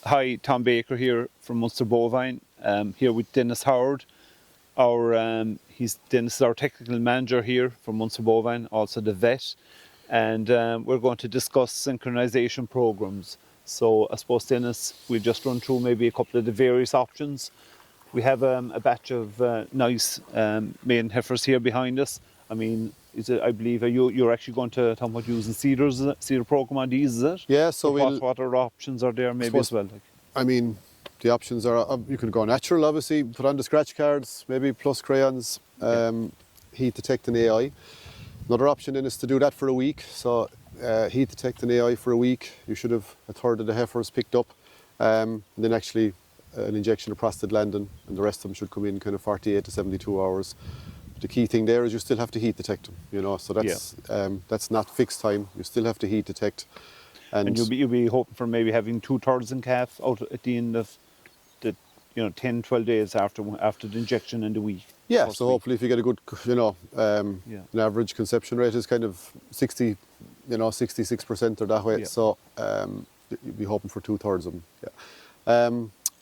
Hi, Tom Baker here from Munster Bovine. Here with Dennis Howard. Dennis is our technical manager here from Munster Bovine, also the vet, and we're going to discuss synchronisation programs. So I suppose, Dennis, we'll just run through maybe a couple of the various options. We have a batch of nice maiden heifers here behind us. I mean, I believe you're actually going to talk about using cedar program on these, is it? Yeah, so what other options are there maybe as well? Like? I mean, the options are, you can go natural, obviously, put on the scratch cards, maybe plus crayons, heat detect and AI. Another option then is to do that for a week. So heat detect and AI for a week. You should have a third of the heifers picked up. And then actually an injection of prostaglandin, and the rest of them should come in kind of 48 to 72 hours. The key thing there is you still have to heat detect them, you know, so that's not fixed time. You still have to heat detect. And you'll be hoping for maybe having 2/3 in calf out at the end of the 10, 12 days after the injection in the week. Yeah, so hopefully if you get a good, an average conception rate is kind of 66% or that way. Yeah. So you'll be hoping for 2/3 of them. Yeah.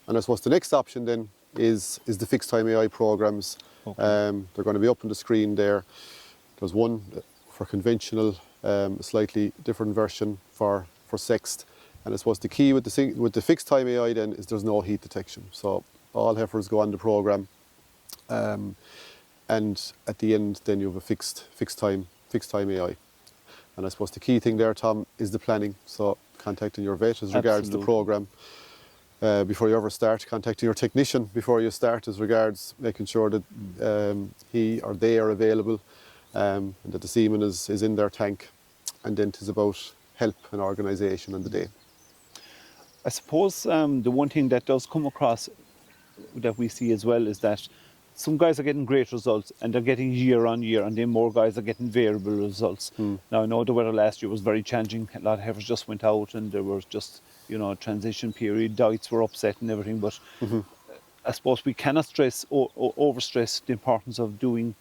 And I suppose the next option then is the fixed time AI programs. Okay. They're going to be up on the screen there. There's one for conventional, a slightly different version for sexed. And I suppose the key with the fixed time AI then is there's no heat detection. So all heifers go on the program, and at the end then you have a fixed time AI. And I suppose the key thing there, Tom, is the planning. So contacting your vet as regards the program. Before you ever start, contacting your technician before you start as regards making sure that he or they are available, and that the semen is in their tank, and then 'tis about help and organisation on the day. I suppose the one thing that does come across that we see as well is that some guys are getting great results and they're getting year on year, and then more guys are getting variable results. Now I know the weather last year was very challenging. A lot of heifers just went out and there was just a transition period, diets were upset and everything, but I suppose we cannot overstress the importance of doing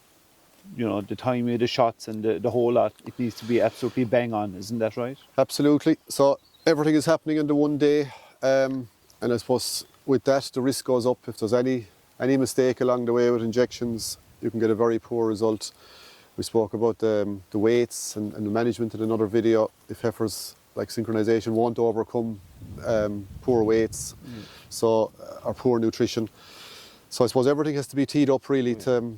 the timing of the shots and the whole lot. It needs to be absolutely bang on, isn't that right? Absolutely. So everything is happening in the one day, and I suppose with that the risk goes up. If there's any mistake along the way with injections, you can get a very poor result. We spoke about the weights and the management in another video. If heifers like synchronisation won't overcome poor weights, or poor nutrition. So I suppose everything has to be teed up really to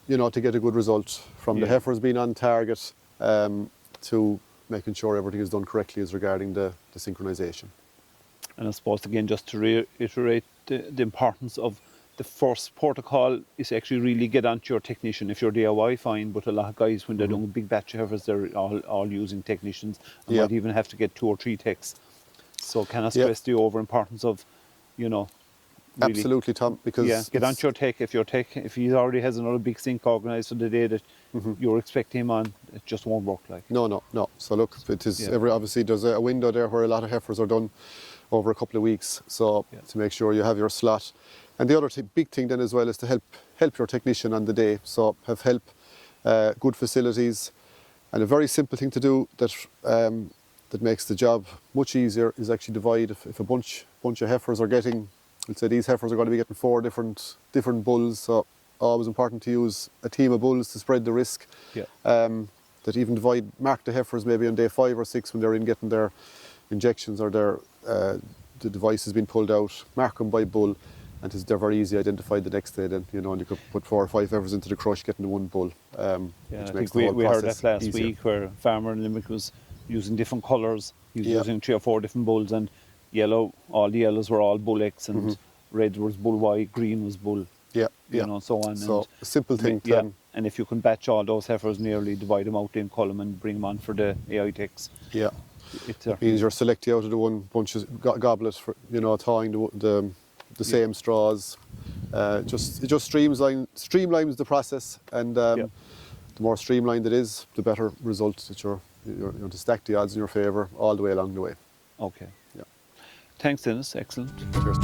get a good result, from the heifers being on target to making sure everything is done correctly as regarding the synchronisation. And I suppose again, just to reiterate the importance of the first protocol is actually really get onto your technician. If you're DIY, fine, but a lot of guys, when they're doing a big batch of heifers, they're all using technicians, and might even have to get 2 or 3 techs. So can I stress the over importance of, really, absolutely, Tom, because get onto your tech. If he already has another big sync organised for the day that you're expecting him on, it just won't work. Like no. So look, it is obviously there's a window there where a lot of heifers are done over a couple of weeks. So to make sure you have your slot. And the other big thing then as well is to help your technician on the day. So have help, good facilities, and a very simple thing to do that makes the job much easier is actually divide. If a bunch of heifers are getting, let's say these heifers are going to be getting 4 different bulls, so always important to use a team of bulls to spread the risk. That even mark the heifers maybe on day 5 or 6 when they're in getting their injections or the device has been pulled out, mark them by bull. And they're very easy identified the next day then, and you could put 4 or 5 heifers into the crush getting the one bull. I think we heard that last week where a farmer in Limerick was using different colours. He was using 3 or 4 different bulls, and all the yellows were all bull X, and red was bull Y, green was bull, so on. So a simple thing. And if you can batch all those heifers nearly, divide them out in column and bring them on for the AI techs. Yeah. It means you're selecting out of the one bunch of goblet for, thawing the same straws. It just streamlines the process, and the more streamlined it is, the better result that you're to stack the odds in your favour all the way along the way. Okay. Yeah. Thanks, Dennis. Excellent. Cheers.